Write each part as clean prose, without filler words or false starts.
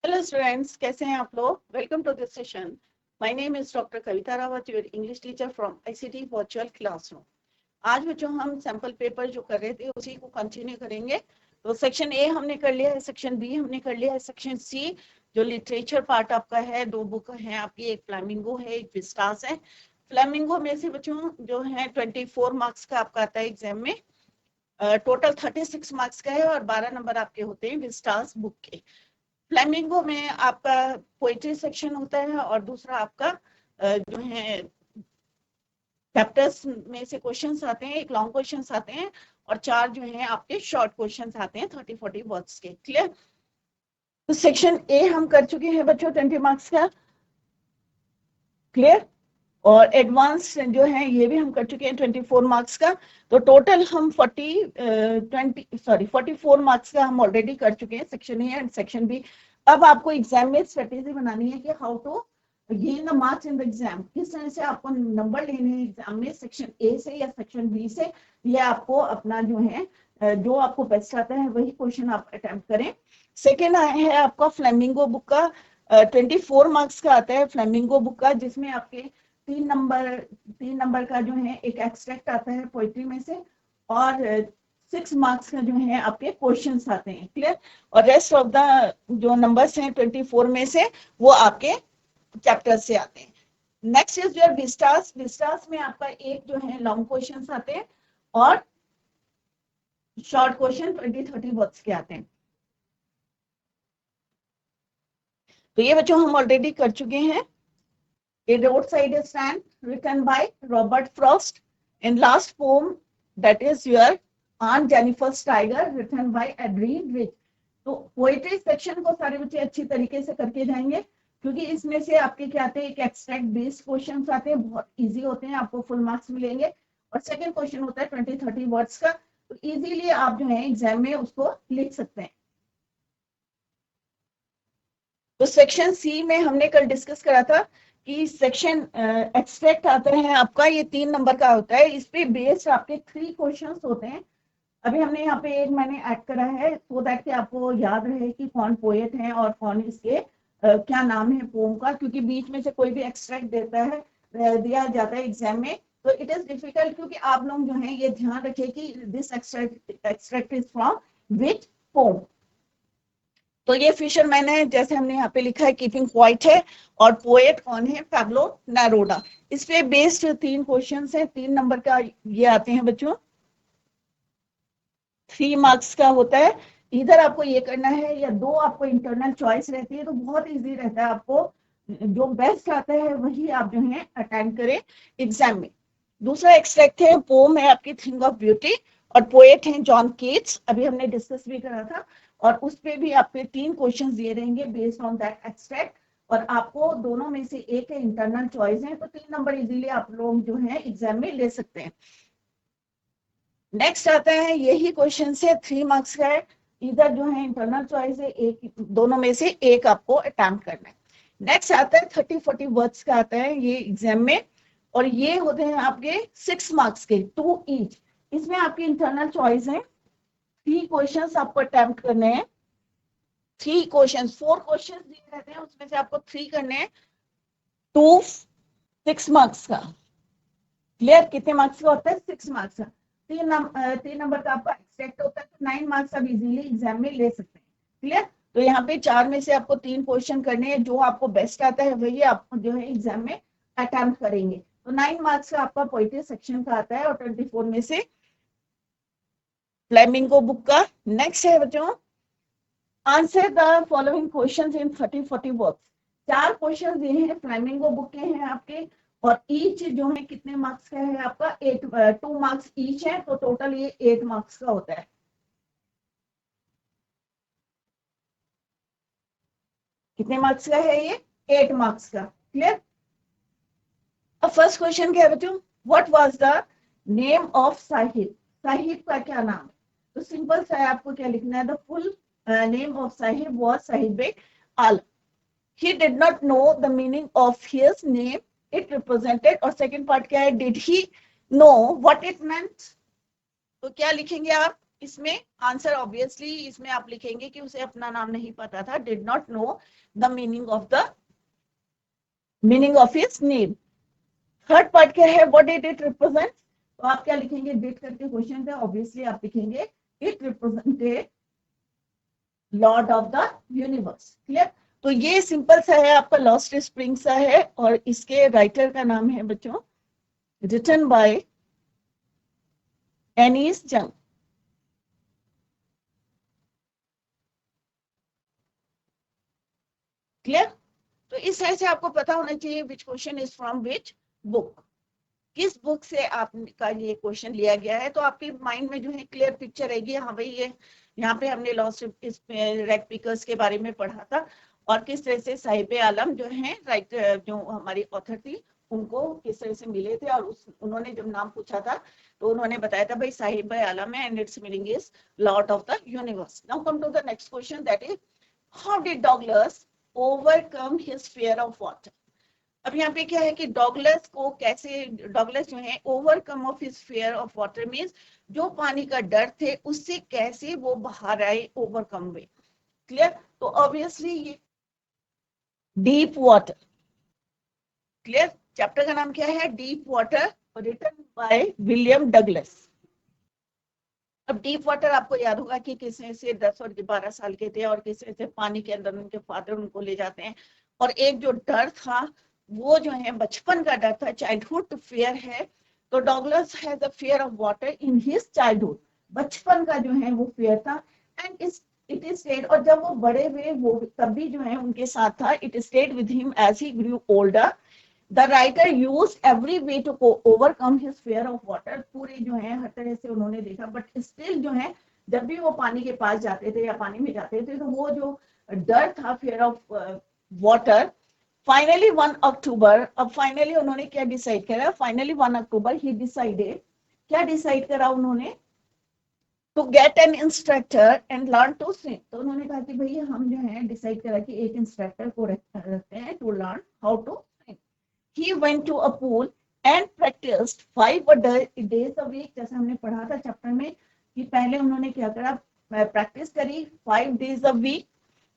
Hello students, कैसे हैं आप लोग। Welcome to this session. My name is doctor Kavita Rawat, your English teacher from ICT virtual classroom. आज बच्चों हम सैंपल पेपर जो कर रहे थे उसी को कंटिन्यू करेंगे। तो सेक्शन ए हमने कर लिया है, सेक्शन बी हमने कर लिया है, सेक्शन सी जो लिटरेचर पार्ट आपका है, दो बुक है आपकी, एक फ्लैमिंगो है, एक विस्टास है। फ्लैमिंगो में से बच्चों जो है 24 मार्क्स का आपका आता है एग्जाम में। टोटल 36 मार्क्स का है और 12 नंबर आपके होते हैं विस्टास बुक के। फ्लेमिंगो में आपका पोइट्री सेक्शन होता है और दूसरा आपका जो है चैप्टर्स में से क्वेश्चंस आते हैं, एक लॉन्ग क्वेश्चंस आते हैं और 4 जो है आपके शॉर्ट क्वेश्चंस आते हैं 30-40 वर्ड्स के। क्लियर। तो सेक्शन ए हम कर चुके हैं बच्चों 20 मार्क्स का। क्लियर। और एडवांस जो है ये भी हम कर चुके हैं 24 मार्क्स का। तो टोटल हम 44 मार्क्स का हम ऑलरेडी कर चुके हैं section A and section B. अब आपको एग्जाम में स्ट्रेटेजी बनानी है कि how to gain the marks in the exam, किस तरह से आपको नंबर लेने हैं एग्जाम में, सेक्शन ए से या सेक्शन बी से। ये आपको अपना जो है जो आपको बेस्ट आता है वही क्वेश्चन आप अटेम्प्ट करें। सेकेंड है आपका फ्लेमिंगो बुक का। 24 मार्क्स का आता है फ्लेमिंगो बुक का, जिसमें आपके 3 नंबर का जो है एक एक्सट्रैक्ट आता है पोइट्री में से और 6 मार्क्स का जो है आपके क्वेश्चंस आते हैं। क्लियर। और रेस्ट ऑफ द जो नंबर्स हैं 24 में से वो आपके चैप्टर से आते हैं। Next is your Vistas. Vistas में आपका एक जो है लॉन्ग क्वेश्चंस आते हैं और शॉर्ट क्वेश्चन 20-30 वर्ड्स के आते हैं। तो ये बच्चों हम ऑलरेडी कर चुके हैं। A roadside stand written by Robert Frost. In last poem that is your Aunt Jennifer's Tiger written by Adrienne Rich. तो पोएट्री सेक्शन को सारे बच्चे अच्छी तरीके से करके जाएंगे क्योंकि इसमें से आपके क्या आते हैं, एक एक्सट्रैक्ट बेस्ड क्वेश्चन आते हैं, बहुत इजी होते हैं, आपको फुल मार्क्स मिलेंगे। और सेकंड क्वेश्चन होता है 20-30 वर्ड्स का, तो इजीली आप जो है एग्जाम में उसको लिख सकते हैं। तो सेक्शन सी में हमने कल डिस्कस करा था कि सेक्शन एक्सट्रैक्ट आता है आपका, ये 3 नंबर का होता है। इस पे बेस्ड आपके 3 क्वेश्चंस होते हैं। अभी हमने यहाँ पे एक मैंने ऐड करा है सो दैट कि आपको याद रहे कि कौन पोएट है और कौन इसके क्या नाम है पोम का, क्योंकि बीच में से कोई भी एक्सट्रैक्ट देता है दिया जाता है एग्जाम में तो इट इज डिफिकल्ट, क्योंकि आप लोग जो है ये ध्यान रखें कि this extract is from which poem. तो ये फिशरमैन है, जैसे हमने यहाँ पे लिखा है कीपिंग क्वाइट है, और पोएट कौन है, पैब्लो नेरूदा। इस पे बेस्ड 3 क्वेश्चंस है, 3 नंबर का ये आते हैं बच्चों, 3 मार्क्स का होता है। इधर आपको ये करना है या 2 आपको इंटरनल चॉइस रहती है, तो बहुत इजी रहता है, आपको जो बेस्ट आता है वही आप जो है अटेंड करें एग्जाम में। दूसरा एक्सट्रैक्ट है, पोम है आपकी थिंग ऑफ ब्यूटी, और पोएट है जॉन कीट्स, अभी हमने डिस्कस भी करा था। और उस पे भी आपके 3 क्वेश्चंस दिए रहेंगे बेस्ड ऑन दैट एक्सट्रैक्ट, और आपको दोनों में से एक इंटरनल चॉइस है, तो 3 नंबर इजीली आप लोग जो है एग्जाम में ले सकते हैं। नेक्स्ट आता है, यही क्वेश्चन से 3 मार्क्स का है, इधर जो है इंटरनल चॉइस है, एक दोनों में से एक आपको अटेम्प्ट करना है। नेक्स्ट आता है 30-40 वर्ड्स का आता है ये एग्जाम में, और ये होते हैं आपके 6 मार्क्स के, 2 ईच। इसमें आपकी इंटरनल चॉइस है, 3 क्वेश्चंस आपको अटेम्प्ट करने हैं। 3 क्वेश्चंस, 4 क्वेश्चंस दिए रहते हैं, उसमें से आपको 3 करने हैं, 2 6 मार्क्स का। क्लियर। कितने मार्क्स का होता है, 6 मार्क्स का। 3 नंबर का आपका एक्सट्रैक्ट होता है, तो 9 मार्क्स आप इजीली एग्जाम में ले सकते हैं। क्लियर। तो यहाँ पे 4 में से आपको 3 क्वेश्चन करने हैं, जो आपको बेस्ट आता है वही आप जो है एग्जाम में अटेम्प्ट करेंगे। तो 9 मार्क्स का आपका पोएट्री सेक्शन का आता है और 24 में से फ्लेमिंगो बुक का। नेक्स्ट है बच्चों, answer the following questions in 30-40 words. 4 questions ये हैं, फ्लेमिंगो बुक के हैं आपके, और ईच जो है कितने मार्क्स का है आपका, 2 मार्क्स ईच है, तो टोटल ये 8 मार्क्स का होता है। कितने मार्क्स का है ये, 8 मार्क्स का। क्लियर। अब फर्स्ट क्वेश्चन क्या है बच्चों, what was the name of Sahib. Sahib का क्या नाम है, तो सिंपल सा है, आपको क्या लिखना है, the full name of Sahib was Sahib Alam. He did not know the meaning of his name. It represented, और second part क्या है, did he know what it meant। तो क्या लिखेंगे आप, इसमें आंसर ऑब्वियसली इसमें आप लिखेंगे कि उसे अपना नाम नहीं पता था, did not know the meaning of his name. Third part क्या है, व्हाट डिड इट रिप्रेजेंट, तो आप क्या लिखेंगे, डिड करके क्वेश्चन है, ऑब्वियसली आप लिखेंगे it represented Lord of the universe. Clear, तो ये सिंपल सा है, आपका लॉस्ट स्प्रिंग सा है, और इसके राइटर का नाम है बच्चों, written by Anees Jung. Clear, तो इस तरह से आपको पता होना चाहिए which question is from which book, किस बुक से आपका ये क्वेश्चन लिया गया है। तो आपके माइंड में जो है क्लियर पिक्चर रहेगी, हाँ भाई ये यहाँ पे हमने लॉस्ट रैग पिकर्स के बारे में पढ़ा था, और किस तरह से साहिब आलम जो है राइटर, जो हमारी ऑथर थी, उनको किस तरह से मिले थे, और उन्होंने जब नाम पूछा था तो उन्होंने बताया था भाई साहिब आलम है, and its meaning is lord of the universe. Now come to the next question, that is how did Douglas overcome his fear of water. अब यहाँ पे क्या है कि डॉगलस को कैसे, डॉगलस जो है overcome of his fear of water means जो पानी का डर थे उससे कैसे वो बाहर आए, ओवरकम हुए। क्लियर, तो ऑब्वियसली ये डीप वाटर। क्लियर, चैप्टर का नाम क्या है, deep water, written by William Douglas. अब डीप वाटर आपको याद होगा कि किसने से 10 और 12 साल के थे, और किसने से पानी के अंदर उनके फादर उनको ले जाते हैं, और एक जो डर था वो जो है बचपन का डर था, चाइल्डहुड फियर है। तो Douglas has a fear of water in his childhood, बचपन का जो है वो फियर था, एंड इट इज स्टेड, और जब वो बड़े हुए वो तब भी जो है उनके साथ था, it stayed with him as he grew older. The writer use every way to overcome his fear of water, पूरे जो है हर तरह से उन्होंने देखा, बट स्टिल जो है जब भी वो पानी के पास जाते थे या पानी में जाते थे तो वो जो डर था fear of water, finally 1 October, अब फाइनली उन्होंने क्या डिसाइड करा, फाइनली 1 अक्टूबर ही डिसाइडेड, क्या डिसाइड करा उन्होंने, to get an instructor and learn to swim. तो उन्होंने कहा कि भाई हम जो है डिसाइड करा कि एक इंस्ट्रक्टर को रखते हैं to learn how to swim. He went to a pool and practiced 5 days a week, जैसे हमने पढ़ा था चैप्टर में कि पहले उन्होंने क्या करा, प्रैक्टिस करी 5 days a week,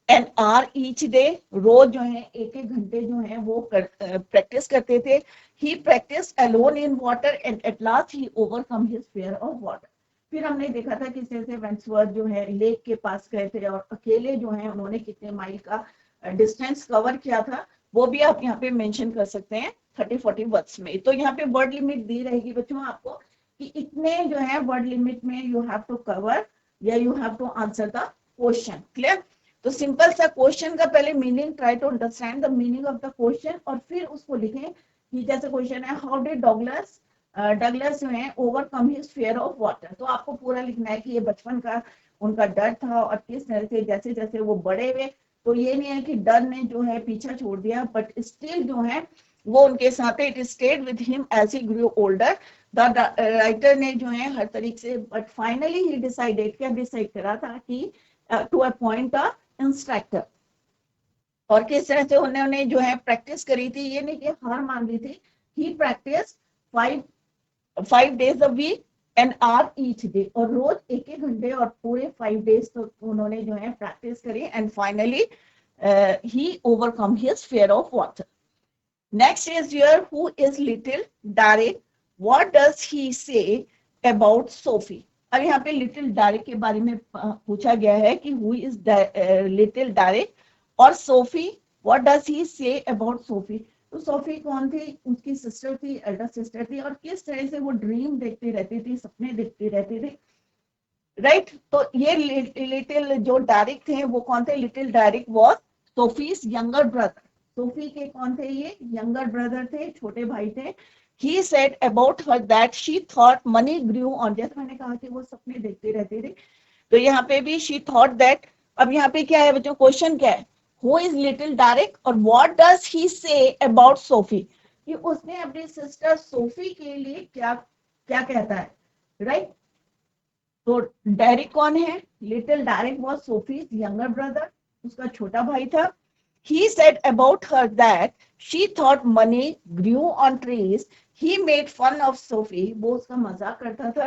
an hour each day, रोज जो है एक एक घंटे जो है वो प्रैक्टिस करते थे। He practice alone in water and at last he overcome his fear of water. फिर हमने देखा था किस तरह से वेंसवर्थ जो है लेक के पास गए थे, और अकेले जो है उन्होंने कितने माइल का डिस्टेंस कवर किया था, वो भी आप यहाँ पे मेंशन कर सकते हैं 30-40 वर्ड्स में। तो यहाँ पे वर्ड लिमिट दी रहेगी बच्चों आपको कि इतने जो है वर्ड लिमिट में यू हैव टू कवर या you have to answer the question. Clear, तो सिंपल सा क्वेश्चन का पहले meaning, try to understand the meaning of the question, और फिर उसको लिखें कि जैसे क्वेश्चन है हाउ डिड डॉगलस डगलस जो है overcome his fear of water, तो आपको पूरा लिखना है कि ये बचपन का उनका डर था, और किस तरह से जैसे जैसे वो बड़े हुए, तो ये नहीं है कि डर ने जो है पीछा छोड़ दिया, बट स्टिल जो है वो उनके साथ है, it stayed with him as he grew older. The writer ने जो है हर तरीके से, बट फाइनली ही डिसाइडेड, क्या डिसाइड करा था कि टू अपॉइंट अ इंस्ट्रक्टर, और किस तरह से उन्होंने जो है प्रैक्टिस करी थी, ये नहीं कि हार मान ली थी। He practice 5 days a week, an hour each day, और रोज एक एक घंटे और पूरे 5 days तो उन्होंने जो है प्रैक्टिस करी, and finally he overcome his fear of water. Next is your who is little direct, what does he say about Sophie. अब यहाँ पे लिटिल डायरेक्ट के बारे में पूछा गया है कि हु इज लिटिल डायरेक्ट, और Sophie what does he say about Sophie. तो सोफी कौन थी, उसकी सिस्टर थी, एल्डर सिस्टर थी, और किस तरह से वो ड्रीम देखती रहती थी, सपने देखती रहती थी, राइट। तो ये लिटिल जो डायरेक्ट थे वो कौन थे, little Derek was Sophie's younger brother, Sophie के कौन थे, ये यंगर ब्रदर थे, छोटे भाई थे। He said about her that she thought money grew on, जैसे मैंने कहा कि वो सपने देखते रहते थे, तो यहाँ पे भी शी थॉट दैट। अब यहाँ पे क्या है बच्चों, क्वेश्चन क्या है, हु इज लिटिल डायरेक्ट और what does he say about Sophie, कि उसने अपनी सिस्टर सोफी के लिए क्या क्या कहता है, राइट। तो डेरिक कौन है, little Derek was Sophie's younger brother, उसका छोटा भाई था। He said about her that she thought money grew on trees. He made fun of Sophie, वो उसका मजाक करता था,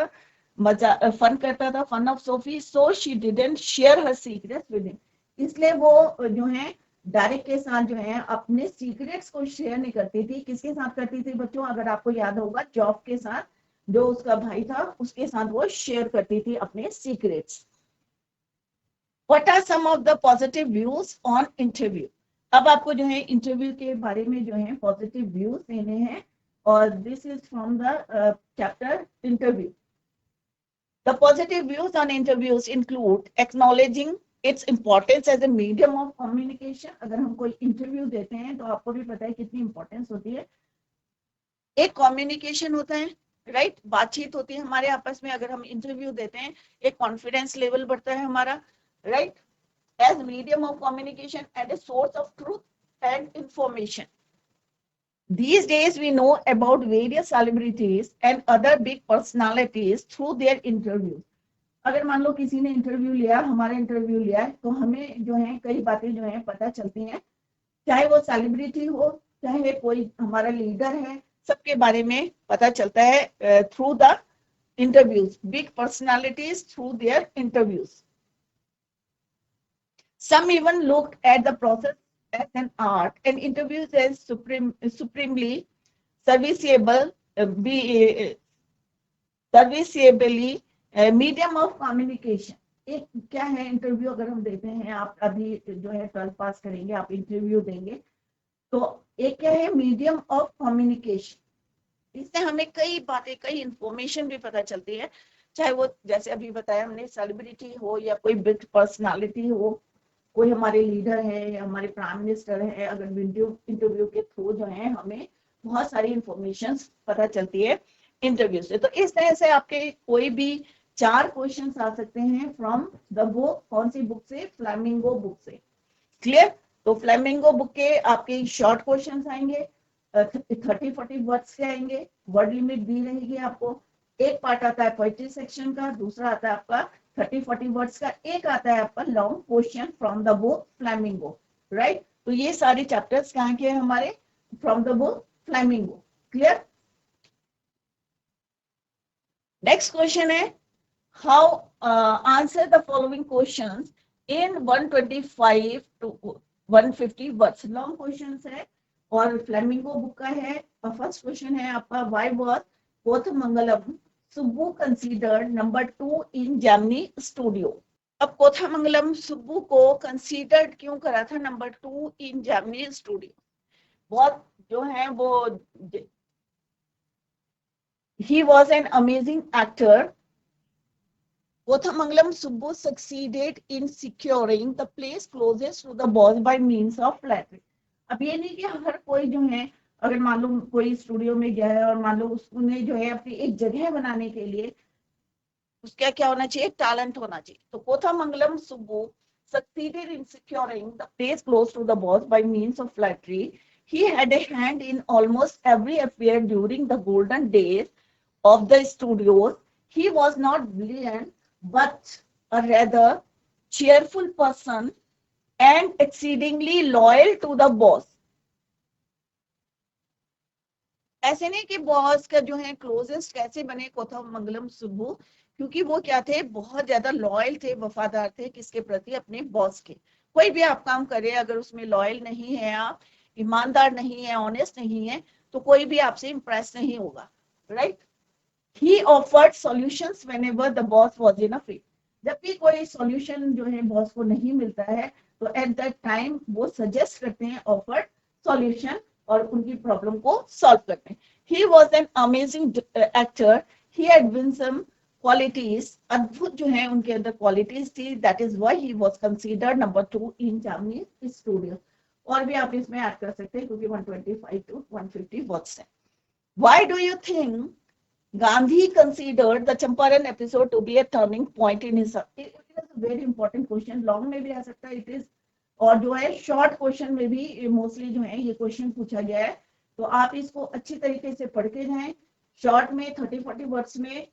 मजा फन करता था, fun of Sophie, so she didn't share her secrets with him, इसलिए वो जो है डायरेक्ट के साथ जो है अपने सीक्रेट्स को शेयर नहीं करती थी। किसके साथ करती थी बच्चों, अगर आपको याद होगा, जॉब के साथ, जो उसका भाई था उसके साथ वो शेयर करती थी अपने secrets. What are some of the positive views on interview. अब आपको जो है इंटरव्यू के बारे में जो है पॉजिटिव व्यूज देने हैं, और this is from the chapter interview. The positive views on interviews include acknowledging its importance as a medium of communication। अगर हम कोई इंटरव्यू देते हैं तो आपको भी पता है कितनी इंपॉर्टेंस होती है। एक कम्युनिकेशन होता है, राइट, बातचीत होती है हमारे आपस में। अगर हम इंटरव्यू देते हैं एक कॉन्फिडेंस लेवल बढ़ता है हमारा, right, as medium of communication and a source of truth and information. These days we know about various celebrities and other big personalities through their interviews। अगर मान लो किसी ने इंटरव्यू लिया, हमारा इंटरव्यू लिया है, तो हमें जो है कई बातें जो है पता चलती हैं, चाहे वो सेलिब्रिटी हो, चाहे कोई हमारा लीडर है, सबके बारे में पता चलता है through the interviews, big personalities through their interviews. Some even looked at the process as an art and interviews as supremely serviceable, serviceably medium of communication. एक क्या है इंटरव्यू, अगर हम देते हैं, आप अभी जो है 12th पास करेंगे, आप इंटरव्यू देंगे, तो एक क्या है मीडियम ऑफ कम्युनिकेशन। इससे हमें कई बातें, कई इंफॉर्मेशन भी पता चलती है, चाहे वो जैसे अभी बताया हमने सेलिब्रिटी हो या कोई बिग पर्सनालिटी हो, कोई हमारे लीडर है या हमारे प्राइम मिनिस्टर है। अगर वीडियो इंटरव्यू के थ्रू जो है हमें बहुत सारी इंफॉर्मेशन पता चलती है इंटरव्यू से। तो इस तरह से आपके कोई भी 4 क्वेश्चंस आ सकते हैं फ्रॉम द बुक। कौन सी बुक से? फ्लेमिंगो बुक से। क्लियर? तो फ्लेमिंगो बुक के आपके शॉर्ट क्वेश्चंस आएंगे, 30-40 वर्ड्स के आएंगे, वर्ड लिमिट दी रहेगी आपको। एक पार्ट आता है पोएट्री सेक्शन का, दूसरा आता है आपका 30-40 वर्ड्स का, एक आता है आपका long question from the book Flamingo, right. तो ये सारे चैप्टर्स कहाँ के हैं हमारे? From the book Flamingo. Clear? Next question है, how answer the following questions in 125 to 150 words. Long questions है और फ्लेमिंगो बुक का है। फर्स्ट क्वेश्चन है आपका, why was Kothamangalam Subbu considered number 2 in Gemini studio. अब कोथमंगलम सुब्बू को कंसीडर्ड क्यों करा था नंबर 2 इन जेमिनी स्टूडियो? बहुत जो है वो, he was an amazing actor. Kothamangalam Subbu succeeded in securing the place closest to the boss by means of flattery। अब ये नहीं कि हर कोई जो है, अगर मान लो कोई स्टूडियो में गया है और मान लो उसने जो है अपनी एक जगह बनाने के लिए उसका क्या होना चाहिए? टैलेंट होना चाहिए। तो कोथामंगलम Subbu succeeded in securing the place close to the boss by means of flattery. He had a hand in almost every affair during the golden days of the studios. He was not brilliant, but a rather cheerful person and exceedingly loyal to the boss। ऐसे नहीं कि boss का जो है closest कैसे बने कोथामंगलम सुब्बू, क्योंकि वो क्या थे? बहुत ज्यादा लॉयल थे, वफादार थे किसके प्रति? अपने बॉस के। कोई भी आप काम करे, अगर उसमें लॉयल नहीं है, आप ईमानदार नहीं है, ऑनेस्ट नहीं है, तो कोई भी आपसे इंप्रेस नहीं होगा, right. He offered solutions whenever the boss was in a field। जब भी कोई सॉल्यूशन जो है बॉस को नहीं मिलता है, तो एट दैट टाइम वो सजेस्ट करते हैं ऑफर्ड सॉल्यूशन और उनकी प्रॉब्लम को सॉल्व करते हैं। He was an amazing actor. He had winsome qualities। अद्भुत जो है उनके अंदर क्वालिटीज थी। That is why he was considered number 2 in Japanese studio। और भी आप इसमें ऐड कर सकते हैं क्योंकि 125 to 150 वर्ड्स है। Why do you think Gandhi considered the Champaran episode to be a turning point in his? It is a very important question। Long में भी आ सकता है, इट इज, और जो है शॉर्ट क्वेश्चन में भी मोस्टली जो है ये क्वेश्चन पूछा गया है। तो आप इसको अच्छी तरीके से पढ़ के जाएं, शॉर्ट में 30-40 वर्ड्स में,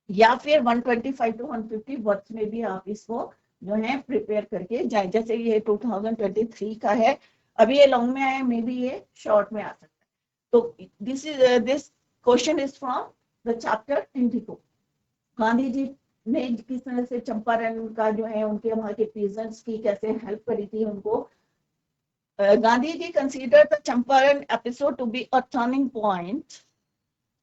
या फिर 125 to 150 वर्ड्स में भी आप इसको जो है प्रिपेयर करके जाएं। जैसे ये 2023 का है, अभी ये लॉन्ग में आया, मे बी ये शॉर्ट में आ सकता है। तो this question is from the chapter Indigo। गांधी जी ने किस तरह से चंपारण का जो है उनके वहां के पीजेंट्स की कैसे हेल्प करी थी उनको. Gandhi ji considered the Champaran episode to be a turning point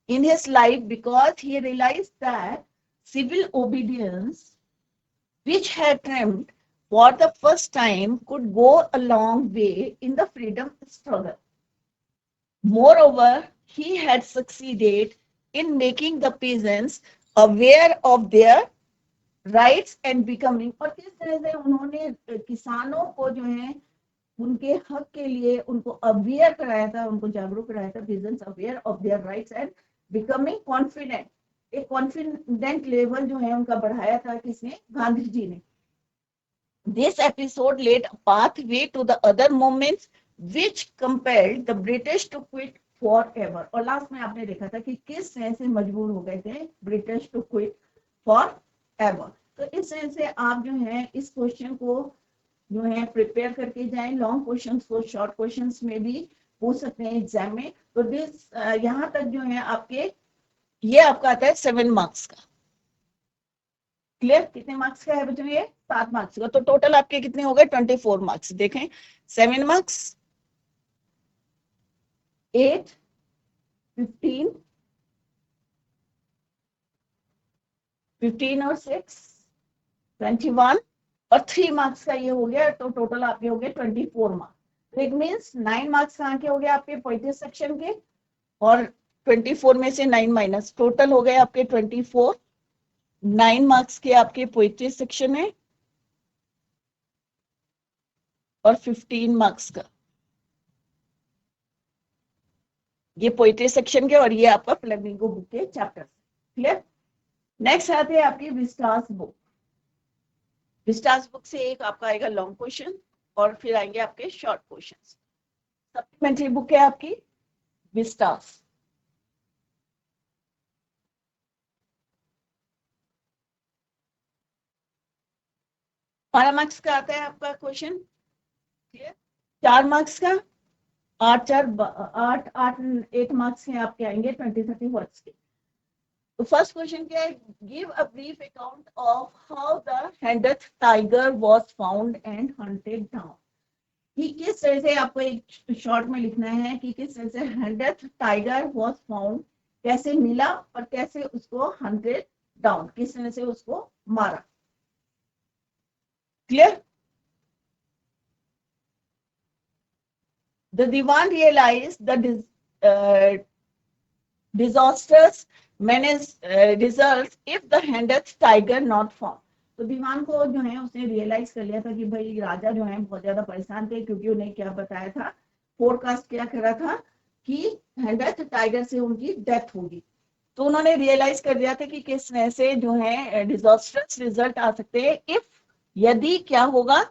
in his life because he realized that civil obedience, which had trimmed for the first time, could go a long way in the freedom struggle. Moreover, he had succeeded in making the peasants aware of their rights and becoming, और किस तरह से उन्होंने किसानों को जो है उनके हक के लिए उनको अवेयर कराया था, उनको जागरूक कराया था, peasants aware of their rights and becoming confident. एक कॉन्फिडेंट लेवल जो है उनका बढ़ाया था किसने, गांधी जी ने. This episode laid a pathway to the other movements which compelled the British to quit forever. और लास्ट में आपने देखा था कि किस तरह से मजबूर हो गए थे ब्रिटिश टू क्विट forever. तो इस तरह से आप जो है इस क्वेश्चन को जो है प्रिपेयर करके जाएं. लॉन्ग क्वेश्चंस को शॉर्ट क्वेश्चंस में भी पूछ सकते हैं एग्जाम में. तो दिस यहाँ तक जो है आपके, ये आपका आता है 7 मार्क्स का. क्लियर? कितने मार्क्स का है बच्चों ये? 7 मार्क्स का. तो टोटल आपके कितने हो गए? 24 मार्क्स. देखें 7 मार्क्स, 8, 15, 15 और 6, 21 और 3 मार्क्स का ये हो गया. तो टोटल आपके हो गए 24 मार्क्स. तो इट मीन्स 9 मार्क्स कहाँ के हो गए आपके पोइट्री सेक्शन के, और 24 में से 9 माइनस, टोटल हो गए आपके 24. 9 मार्क्स के आपके पोइट्री सेक्शन है और 15 मार्क्स का ये पोइट्री सेक्शन के, और ये आपका फ्लेमिंगो बुक के चैप्टर. क्लियर? नेक्स्ट आते हैं आपकी विस्टास बुक. विस्टास बुक से एक आपका आएगा लॉन्ग क्वेश्चन और फिर आएंगे आपके शॉर्ट क्वेश्चंस. सप्लीमेंट्री बुक है आपकी विस्टास. बारह मार्क्स का आता है आपका क्वेश्चन. 4 मार्क्स का, 8 मार्क्स के आपके आएंगे 20-30 वर्ड्स के. तो फर्स्ट क्वेश्चन क्या है? Give a brief account of how the hundredth tiger was found and hunted down. कि किस तरह से आपको एक शॉर्ट में लिखना है कि किस तरह से हैंडेथ टाइगर वाज फाउंड, कैसे मिला और कैसे उसको हंटेड डाउन, किस तरह से उसको मारा. Clear? The Diwan realized the disastrous results if the handed tiger not found. तो दीवान को जो है उसने रियलाइज कर लिया था कि भाई राजा जो है बहुत ज्यादा परेशान थे, क्योंकि उन्हें क्या बताया था, फोरकास्ट क्या करा था कि हैंडेड टाइगर से उनकी डेथ होगी. तो उन्होंने रियलाइज कर दिया था कि किस तरह से जो है डिजास्टर्स रिजल्ट आ सकते हैं इफ, यदि क्या होगा,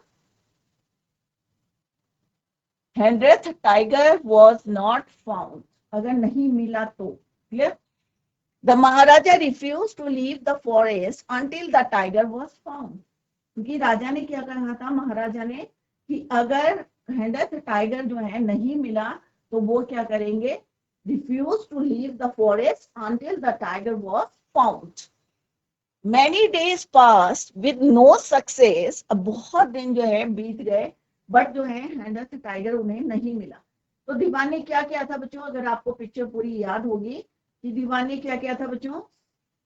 hundredth tiger was not found, अगर नहीं मिला तो. Clear? The Maharaja refuse to leave the forest until the tiger was found. क्योंकि राजा ने क्या कहा था, महाराजा ने, कि अगर हैंड्रेथ टाइगर जो है नहीं मिला तो वो क्या करेंगे, refuse to leave the forest until the tiger was found. Many days passed with no success. अब बहुत दिन जो है बीत गए, बट जो है हैंडेथ टाइगर उन्हें नहीं मिला. तो दीवान ने क्या किया था बच्चों, अगर आपको पिक्चर पूरी याद होगी कि दीवान ने क्या किया था बच्चों,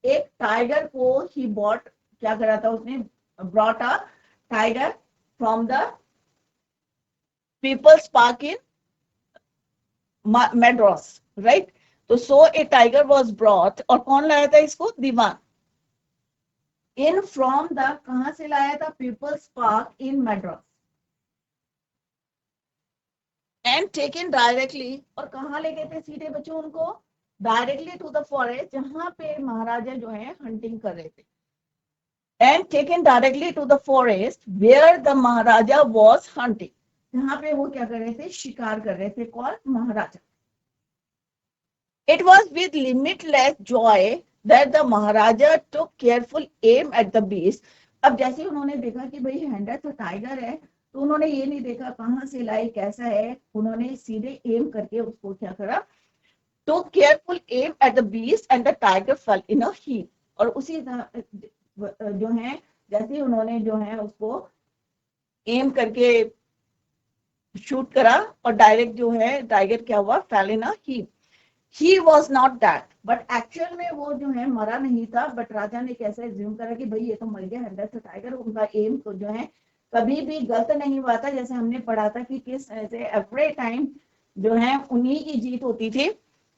एक टाइगर को ही बॉट, क्या करा था उसने, brought a tiger from the People's Park in Madras, right. तो so a tiger was brought, और कौन लाया था इसको, दीवान. इन फ्रॉम द, कहां से लाया था, People's Park in Madras, and taken directly, और कहां ले गए थे सीधे बच्चों उनको, डायरेक्टली टू द फॉरेस्ट, जहां पे महाराजा जो है हंटिंग कर रहे थे. And taken directly to the forest where the Maharaja was hunting, जहां पे वो क्या कर रहे थे, शिकार कर रहे थे, कौन, Maharaja. It was with limitless joy that the Maharaja took careful aim at the beast. अब जैसे उन्होंने देखा कि भाई हैंडेथ टाइगर है, तो उन्होंने ये नहीं देखा कहां से लाई, कैसा है, उन्होंने सीधे एम करके उसको क्या करा, took careful aim at the beast and the tiger fell in a heap. और उसी जो है जैसे उन्होंने जो है उसको एम करके शूट करा और डायरेक्ट जो है टाइगर क्या हुआ, fail in a heap. He was not that, but actual में वो जो है मरा नहीं था, बट राजा ने कैसे एज्यूम करा कि भाई ये तो मर गया है तो टाइगर। उनका एम तो जो है कभी भी गलत नहीं हुआ था, जैसे हमने पढ़ा था कि किस तरह से एवरी टाइम जो है उन्हीं की जीत होती थी।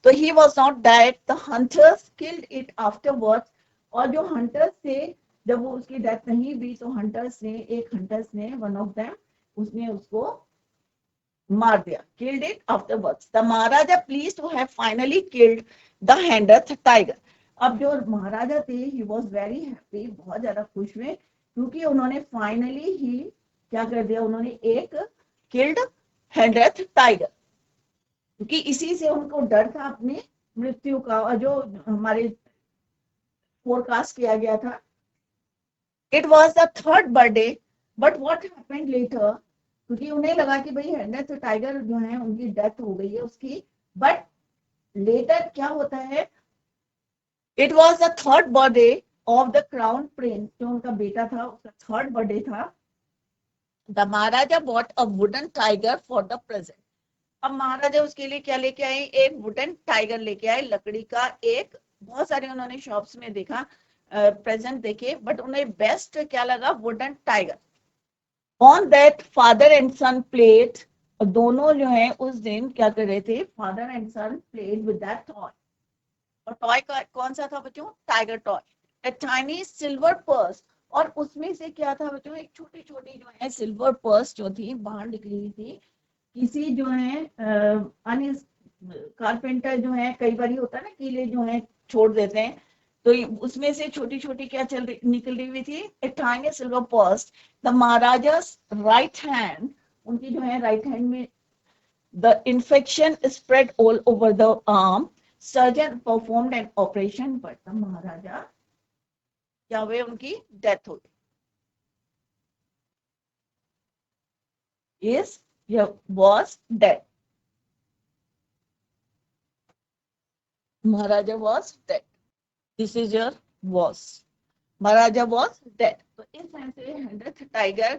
तो he was not that, the hunters killed it afterwards. और जो हंटर्स थे, जब वो उसकी डेथ नहीं हुई तो हंटर्स ने, एक हंटर्स ने, वन ऑफ देम, उसने उसको मार दिया, killed it afterwards. The Maharaja pleased to have finally killed the Hendeth tiger. अब जो महाराजा थे, he was very happy, बहुत ज्यादा खुश हुए, क्योंकि उन्होंने फाइनली ही क्या कर दिया, उन्होंने एक killed Hendeth tiger, क्योंकि इसी से उनको डर था अपनी मृत्यु का, और जो हमारे फोरकास्ट किया गया था। It was the third birthday, but what happened later, क्योंकि उन्हें लगा कि भाई हेंडेथ टाइगर जो है उनकी डेथ हो गई है उसकी, बट लेटर क्या होता है, it was the third birthday of the crown Prince, जो उनका बेटा था उसका थर्ड बर्थडे था। The Maharaja bought a wooden tiger for the present. अब महाराजा उसके लिए क्या लेके आए, एक वुडन टाइगर लेके आए, लकड़ी का एक, बहुत सारे उन्होंने शॉप्स में देखा, प्रेजेंट देखे, बट उन्हें बेस्ट क्या लगा, wooden tiger. On that father and son played, दोनों जो है उस दिन क्या कर रहे थे, father and son played with that toy. और टॉय कौन सा था बच्चों, tiger toy. A tiny silver purse, और उसमें से क्या था बच्चों, एक छोटी छोटी जो है सिल्वर पर्स जो थी बाहर निकली हुई थी। किसी जो है कारपेंटर जो है, कई बार होता है ना, कीले जो है छोड़ देते हैं, तो उसमें से छोटी छोटी क्या निकल रही हुई थी, a tiny silver purse. The Maharaja's right hand, उनकी जो है राइट हैंड में, the infection spread all over the arm, surgeon performed an operation, but the Maharaja क्या हुए, उनकी डेथ हो गई। Yes, was dead. Maharaja was dead. This is your was. Maharaja was dead. तो इस तरह से हेंडेथ टाइगर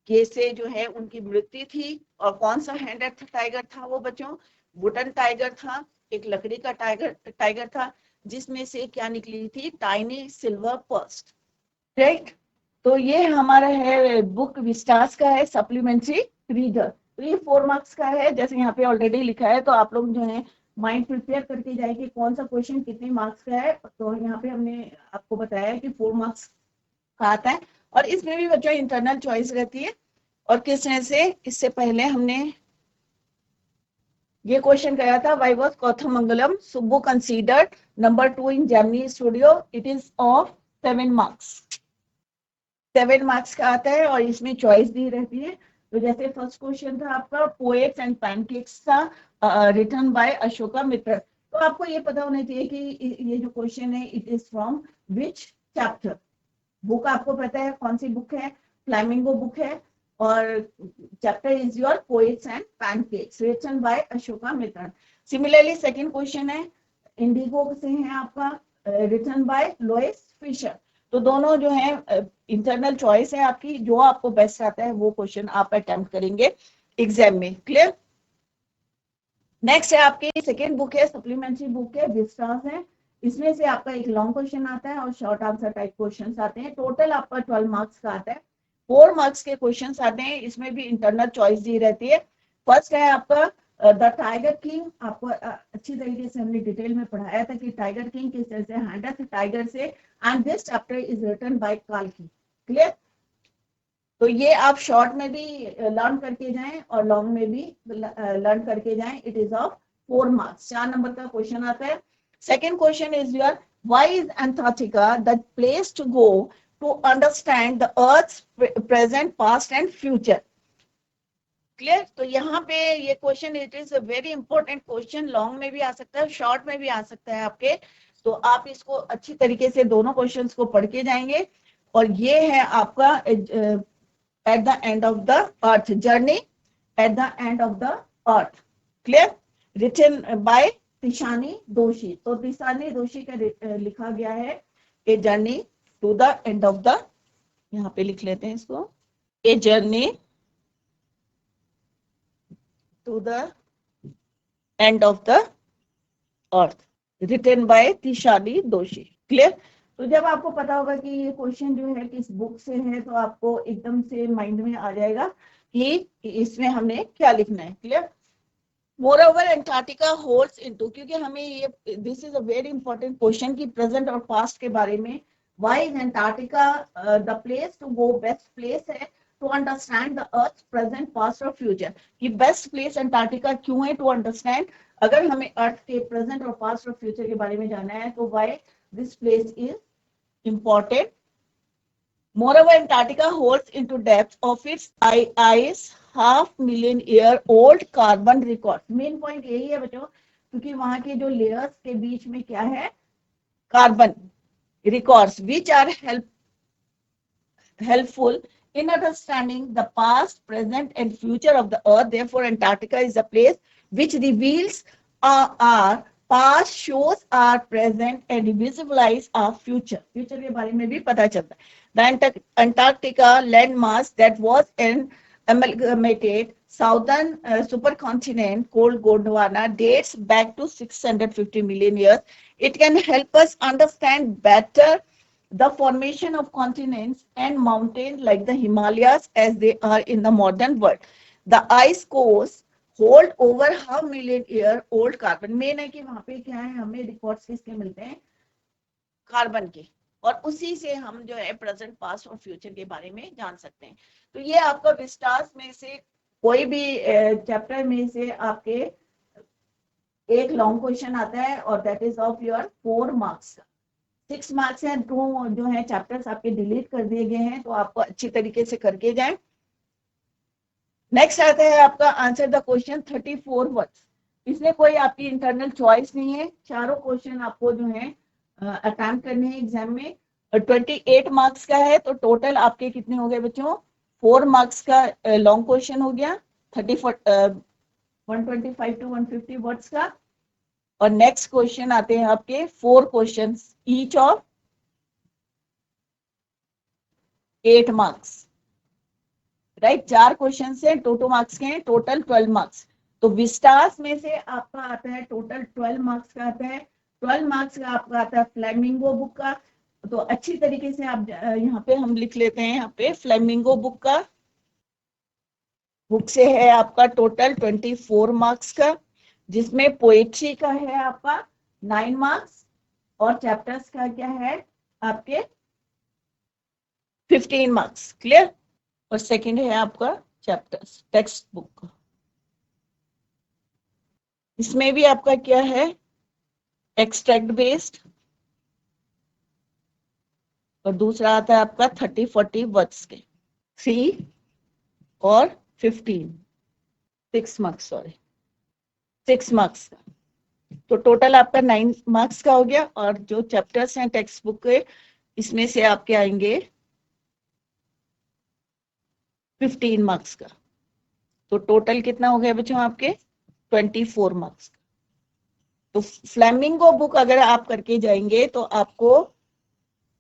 के से जो है उनकी मृत्यु थी। और कौन सा हेंडेथ टाइगर था वो बच्चों, वुडन टाइगर था, एक लकड़ी का टाइगर था, जिसमें से क्या निकली थी, टाइनी सिल्वर पर्स। राइट, तो ये हमारा है बुक विस्टास का है, सप्लीमेंट्री रीडर। तो ये 4 मार्क्स का है, जैसे यहाँ पे ऑलरेडी लिखा है, तो आप लोग जो है माइंड प्रिपेयर करके जाए कि कौन सा क्वेश्चन कितने मार्क्स का है। तो यहाँ पे हमने आपको बताया कि 4 मार्क्स का आता है, और इसमें भी बच्चों इंटरनल चॉइस रहती है। और किस तरह से, इससे पहले हमने ये क्वेश्चन कराया था, why was Kothamangalam Subbu considered number 2 in Gemini studio. It is of 7 marks, 7 marks का आता है, और इसमें चॉइस दी रहती है। तो जैसे फर्स्ट क्वेश्चन था आपका पोएट्स एंड पैनकेक्स था, रिटन बाय अशोका मित्र। तो आपको ये पता होना चाहिए कि ये जो क्वेश्चन है, it is from which chapter. Book आपको पता है कौन सी बुक है, फ्लैमिंगो बुक है, और chapter is your poets and pancakes, written by Ashoka Mitra. Similarly second question है, इंडिगो से है आपका, रिटन बाय लोइस फिशर। तो दोनों जो है इंटरनल चॉइस है आपकी, जो आपको बेस्ट आता है वो क्वेश्चन आप अटेम्प्ट करेंगे एग्जाम में। क्लियर। नेक्स्ट है आपकी सेकेंड बुक है, सप्लीमेंट्री बुक है, विस्टास है। इसमें से आपका एक लॉन्ग क्वेश्चन आता है और शॉर्ट आंसर टाइप क्वेश्चन आते हैं। टोटल आपका 12 मार्क्स का आता है, 4 मार्क्स के क्वेश्चन आते हैं। इसमें भी इंटरनल चॉइस दी रहती है। फर्स्ट है आपका द टाइगर किंग। आपको अच्छी तरीके से हमने डिटेल में पढ़ाया था कि टाइगर किंग किस तरह से हैंडेथ टाइगर से, and this chapter is written by काल्की। क्लियर। तो ये आप शॉर्ट में भी लर्न करके जाएं और लॉन्ग में भी लर्न करके जाएं। It is of 4 marks, 4 number का क्वेश्चन आता है। Second question is your, why is Antarctica the place to go to understand the earth present past and future. Clear. तो यहाँ पे ये question, it is a very important question, long में भी आ सकता है, शॉर्ट में भी आ सकता है आपके। तो आप इसको अच्छी तरीके से दोनों क्वेश्चंस को पढ़ के जाएंगे। और ये है आपका at the end of the earth, journey at the end of the earth, clear, written by Tishani दोषी। तो तिशानी दोषी का लिखा गया है a journey to the end of the, यहाँ पे लिख लेते हैं इसको, a journey to the end of the earth, written by Tishani Doshi. Clear? तो जब आपको पता होगा कि ये क्वेश्चन जो है किस बुक से है, तो आपको एकदम से माइंड में आ जाएगा कि इसमें हमने क्या लिखना है। Clear? Moreover Antarctica holds into, क्योंकि हमें ये this is a very important question कि प्रेजेंट और पास्ट के बारे में, why is Antarctica the place to go, best place है to understand the earth present past और फ्यूचर। कि बेस्ट प्लेस एंटार्क्टिका क्यों है टू अंडरस्टैंड, अगर हमें अर्थ के प्रेजेंट और पास्ट और फ्यूचर के बारे में जानना है तो why this place is important. Moreover, Antarctica holds into depth of its ice 500,000 year old carbon record. Main point यही है बच्चों, क्योंकि वहां के जो लेयर्स के बीच में क्या है, carbon records which are helpful in understanding the past, present and future of the earth. Therefore, Antarctica is a place which reveals our past, shows our present and visualize our future. Future के बारे में भी पता चलता है. The Antarctica landmass that was an amalgamated southern supercontinent called Gondwana dates back to 650 million years. It can help us understand better the formation of continents and mountains like the Himalayas as they are in the modern world. The ice cores hold over 500,000 year old carbon. Main है कि वहां पे क्या है, हमें records किसके मिलते हैं, कार्बन के, और उसी से हम जो है प्रेजेंट, पास्ट और फ्यूचर के बारे में जान सकते हैं. तो ये आपका विस्टास में से कोई भी चैप्टर में से आपके एक लॉन्ग क्वेश्चन आता है और that is of your 4 marks का. 6 मार्क्स हैं, 2 जो है चैप्टर्स आपके डिलीट कर दिए गए हैं, तो आपको अच्छी तरीके से करके जाएं. नेक्स्ट आता है आपका आंसर द क्वेश्चन 34 वर्ड्स. इसमें कोई आपकी इंटरनल चॉइस नहीं है, चारों क्वेश्चन आपको जो है अटेम्प्ट करने हैं एग्जाम में. 28 मार्क्स का है, तो टोटल आपके कितने हो गए बच्चों, 4 मार्क्स का लॉन्ग क्वेश्चन हो गया, 125 to 150 वर्ड्स का. और नेक्स्ट क्वेश्चन आते हैं आपके 4 question each of 8 marks. Right, 4 question से 2 मार्क्स के हैं, टोटल 12 मार्क्स. तो विस्टास में से आपका आता है टोटल 12 मार्क्स का आता है. 12 मार्क्स का आपका आता है फ्लेमिंगो बुक का. तो अच्छी तरीके से आप यहाँ पे हम लिख लेते हैं, यहाँ पे फ्लेमिंगो बुक का, बुक से है आपका टोटल 24 मार्क्स का, जिसमें पोएट्री का है आपका 9 मार्क्स और चैप्टर्स का क्या है आपके 15 मार्क्स. क्लियर? और सेकंड है आपका चैप्टर्स टेक्स्ट बुक, इसमें भी आपका क्या है एक्सट्रैक्ट बेस्ड, और दूसरा आता है आपका 30-40 वर्ड्स के 3 और 15 6 मार्क्स, सॉरी 6 मार्क्स का. तो टोटल आपका 9 मार्क्स का हो गया. और जो चैप्टर्स हैं टेक्स्ट बुक के, इसमें से आपके आएंगे 15 मार्क्स का. तो टोटल कितना हो गया बच्चों आपके 24 मार्क्स का. तो फ्लेमिंगो बुक अगर आप करके जाएंगे तो आपको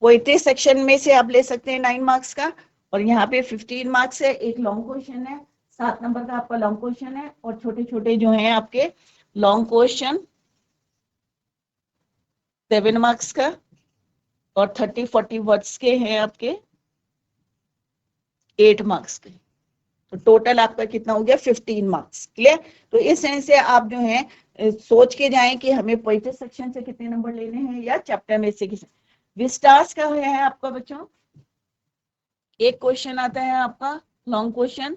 पोएट्री सेक्शन में से आप ले सकते हैं 9 मार्क्स का, और यहाँ पे 15 मार्क्स है. एक लॉन्ग क्वेश्चन है, 7 नंबर का आपका लॉन्ग क्वेश्चन है, और छोटे छोटे जो हैं आपके लॉन्ग क्वेश्चन 7 मार्क्स का, और 30-40 वर्ड्स के हैं आपके 8 मार्क्स के. तो टोटल आपका कितना हो गया 15 मार्क्स. क्लियर? तो इस सेंस से आप जो है सोच के जाएं कि हमें पोएट्री सेक्शन से कितने नंबर लेने हैं या चैप्टर में से कितने. विस्टास का है आपका बच्चों, एक क्वेश्चन आता है आपका लॉन्ग क्वेश्चन,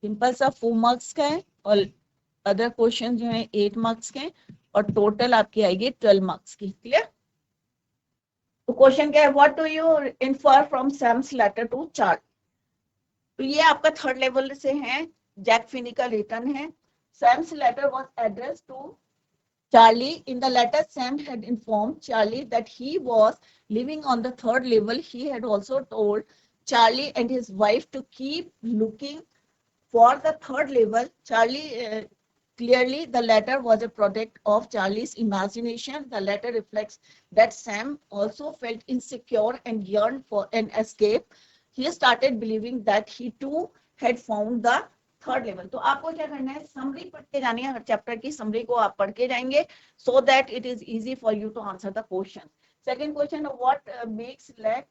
सिंपल सा 4 मार्क्स का है, और अदर क्वेश्चन जो है 8 मार्क्स के, और टोटल आपकी आएगी 12 मार्क्स की. क्लियर? तो क्वेश्चन क्या है, what do you infer from Sam's letter to Charlie. तो ये आपका 3rd लेवल से है, जैक फिनी का रिटर्न है. Sam's letter was addressed to Charlie. In the letter, Sam had informed Charlie that he was living on the 3rd level. He had also told Charlie and his wife to keep looking for the 3rd level. Charlie Clearly, the letter was a product of Charlie's imagination. The letter reflects that Sam also felt insecure and yearned for an escape. He started believing that he too had found the third level. तो आपको क्या करना है, summary पढ़ के जानी है, हर chapter की समरी को आप पढ़ के जाएंगे, so that it is easy for you to answer the question. Second question, what makes लैक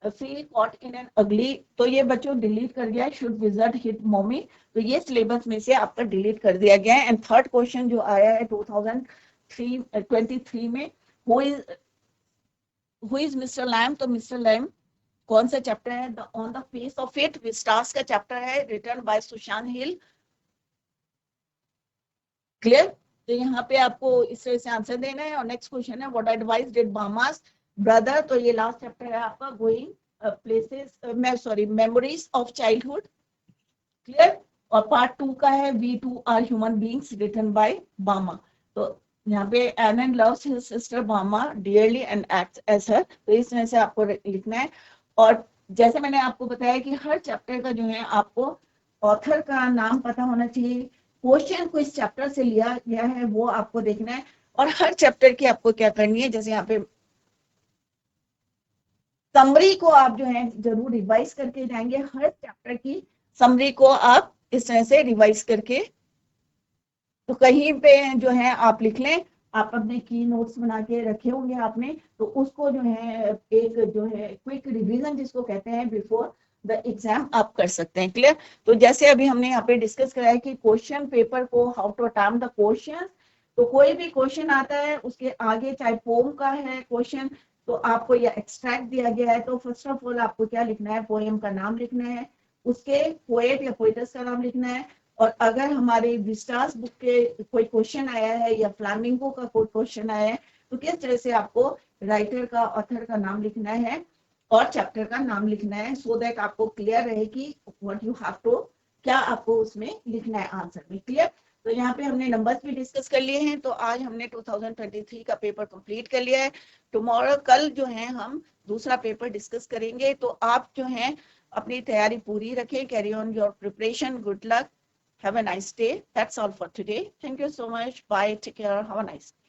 feel caught in an ugly. तो ये बच्चों डिलीट कर दिया है, शुड विजिट हिट मम्मी. तो ये सिलेबस में से आपका डिलीट कर दिया गया है. एंड थर्ड क्वेश्चन जो आया है 2023 में, हु इज मिस्टर लैम. तो मिस्टर लैम कौन सा चैप्टर है, the on the face of it, stars का चैप्टर है, written by Susan Hill. Clear. तो यहाँ पे आपको इस तरह से आंसर देना है. और नेक्स्ट क्वेश्चन है, what advice did Bama's brother. तो ये लास्ट चैप्टर है आपका, going places, memories of childhood. Clear. और पार्ट 2 का है, we too are human beings, written by Bama. तो यहाँ पे Alan loves his sister Bama dearly and acts as her. तो इस तरह से आपको लिखना है. और जैसे मैंने आपको बताया कि हर चैप्टर का जो है आपको ऑथर का नाम पता होना चाहिए, क्वेश्चन को इस चैप्टर से लिया गया है वो आपको देखना है, और हर चैप्टर की आपको क्या करनी है, जैसे यहाँ पे समरी को आप जो है जरूर रिवाइज करके जाएंगे. हर चैप्टर की समरी को आप इस तरह से रिवाइज करके, तो कहीं पे जो है आप लिख लें, आप अपने की नोट्स बना के रखे होंगे आपने, तो उसको जो है एक जो है क्विक रिवीजन जिसको कहते हैं बिफोर द एग्जाम आप कर सकते हैं. क्लियर. तो जैसे अभी हमने यहाँ पे डिस्कस कराया कि क्वेश्चन पेपर को how to attempt the question. तो कोई भी क्वेश्चन आता है उसके आगे चाहे पोम का है क्वेश्चन, तो आपको यह एक्सट्रैक्ट दिया गया है, तो फर्स्ट ऑफ ऑल आपको क्या लिखना है, पोएम का नाम लिखना है, उसके पोएट या पोएटस का नाम लिखना है. और अगर हमारे विस्टास बुक के कोई क्वेश्चन आया है या फ्लामिंगो का कोई क्वेश्चन आया है, तो किस तरह से आपको राइटर का, ऑथर का नाम लिखना है और चैप्टर का नाम लिखना है, सो दैट आपको क्लियर रहे कि व्हाट यू हैव टू, क्या आपको उसमें लिखना है आंसर में. क्लियर. तो यहाँ पे हमने नंबर्स भी डिस्कस कर लिए हैं. तो आज हमने 2023 का पेपर कंप्लीट कर लिया है. टुमारो, कल जो है हम दूसरा पेपर डिस्कस करेंगे. तो आप जो है अपनी तैयारी पूरी रखें. Carry on your preparation. Good luck. Have a nice day. That's all for today. Thank you so much. Bye. Take care. Have a nice day.